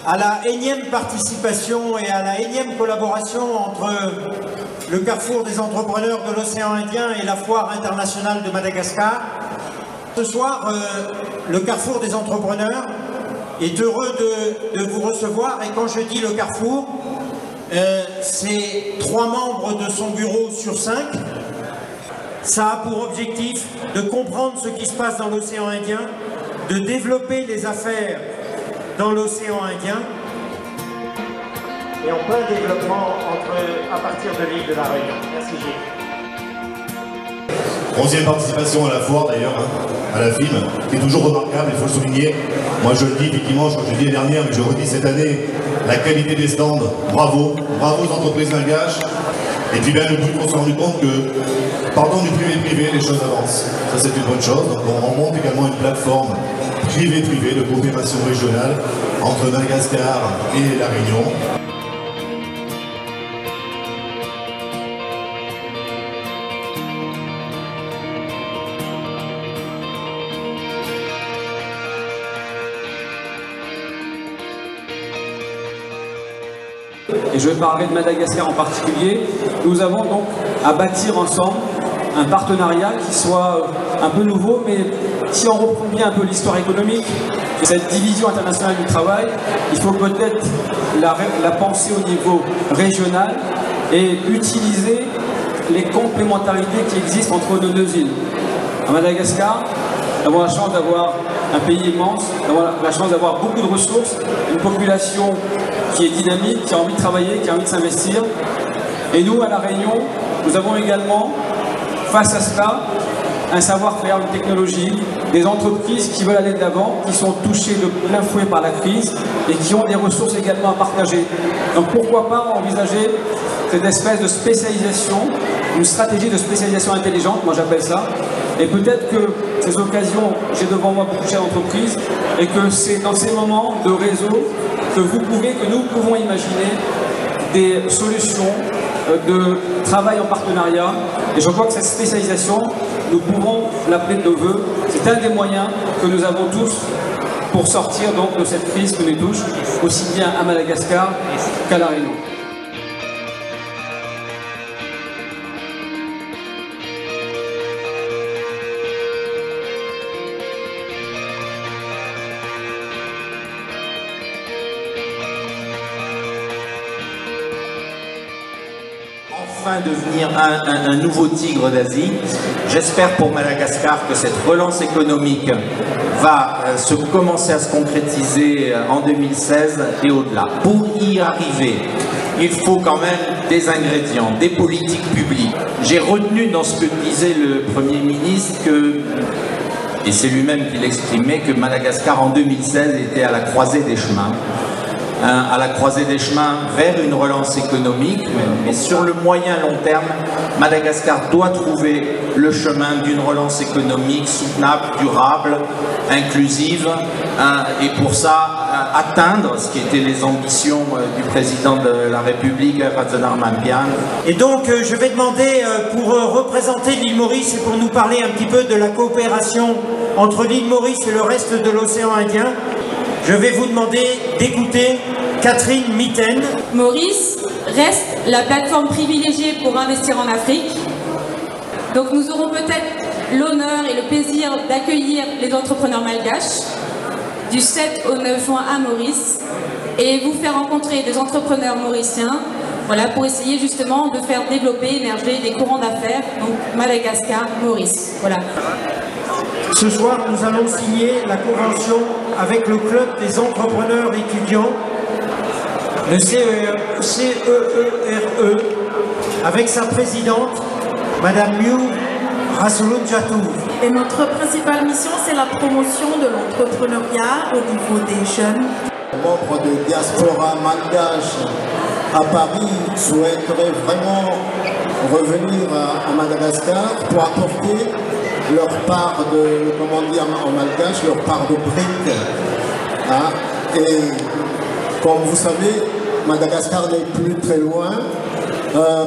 à la énième participation et à la énième collaboration entre le Carrefour des entrepreneurs de l'océan Indien et la Foire internationale de Madagascar. Ce soir, le Carrefour des entrepreneurs est heureux de vous recevoir, et quand je dis le Carrefour, c'est 3 membres de son bureau sur 5. Ça a pour objectif de comprendre ce qui se passe dans l'océan Indien, de développer les affaires dans l'océan Indien et en plein développement à partir de l'île de la Réunion. Merci Gilles. 11e participation à la foire d'ailleurs, à la FIM, qui est toujours remarquable, il faut le souligner. Moi je le dis effectivement, je l'ai dit l'année dernière, mais je le redis cette année, la qualité des stands, bravo, bravo aux entreprises malgaches. Et puis bien le but, on s'est rendu compte que, pardon du privé-privé, les choses avancent. Ça c'est une bonne chose. Donc on monte également une plateforme privé-privé de coopération régionale entre Madagascar et la Réunion. Et je vais parler de Madagascar en particulier. Nous avons donc à bâtir ensemble un partenariat qui soit un peu nouveau, mais si on reprend bien un peu l'histoire économique de cette division internationale du travail, il faut peut-être la penser au niveau régional et utiliser les complémentarités qui existent entre nos 2 îles. À Madagascar, nous avons la chance d'avoir un pays immense, nous avons la chance d'avoir beaucoup de ressources, une population qui est dynamique, qui a envie de travailler, qui a envie de s'investir. Et nous, à La Réunion, nous avons également, face à cela, un savoir-faire, une technologie, des entreprises qui veulent aller de l'avant, qui sont touchées de plein fouet par la crise et qui ont des ressources également à partager. Donc pourquoi pas envisager cette espèce de spécialisation, une stratégie de spécialisation intelligente, moi j'appelle ça, et peut-être que ces occasions, j'ai devant moi beaucoup de chefs d'entreprise, et que c'est dans ces moments de réseau que nous pouvons imaginer des solutions de travail en partenariat. Et je crois que cette spécialisation, nous pouvons l'appeler de nos voeux. C'est un des moyens que nous avons tous pour sortir donc de cette crise qui nous touche, aussi bien à Madagascar qu'à La Réunion. Enfin devenir un nouveau tigre d'Asie. J'espère pour Madagascar que cette relance économique va commencer à se concrétiser en 2016 et au-delà. Pour y arriver, il faut quand même des ingrédients, des politiques publiques. J'ai retenu dans ce que disait le Premier ministre et c'est lui-même qui l'exprimait, que Madagascar en 2016 était à la croisée des chemins. À la croisée des chemins vers une relance économique, mais sur le moyen long terme, Madagascar doit trouver le chemin d'une relance économique soutenable, durable, inclusive, et pour ça atteindre ce qui étaient les ambitions du président de la République, Razanarman Pian. Et donc je vais demander, pour représenter l'île Maurice et pour nous parler un petit peu de la coopération entre l'île Maurice et le reste de l'océan Indien, je vais vous demander d'écouter Catherine Mitten. Maurice reste la plateforme privilégiée pour investir en Afrique. Donc nous aurons peut-être l'honneur et le plaisir d'accueillir les entrepreneurs malgaches du 7 au 9 juin à Maurice et vous faire rencontrer des entrepreneurs mauriciens, voilà, pour essayer justement de faire développer, émerger des courants d'affaires, donc Madagascar, Maurice. Voilà. Ce soir, nous allons signer la convention avec le club des entrepreneurs étudiants, le CEERE, avec sa présidente, Madame Miu Rasulunjatu. Et notre principale mission, c'est la promotion de l'entrepreneuriat au niveau des jeunes. Les membres de diaspora malgache à Paris souhaiteraient vraiment revenir à Madagascar pour apporter leur part de, comment dire en malgache, leur part de briques. Hein? Et comme vous savez, Madagascar n'est plus très loin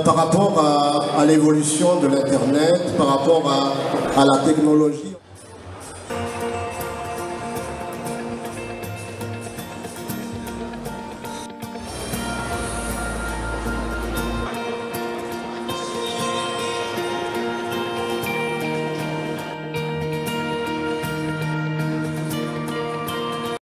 par rapport à l'évolution de l'Internet, par rapport à la technologie.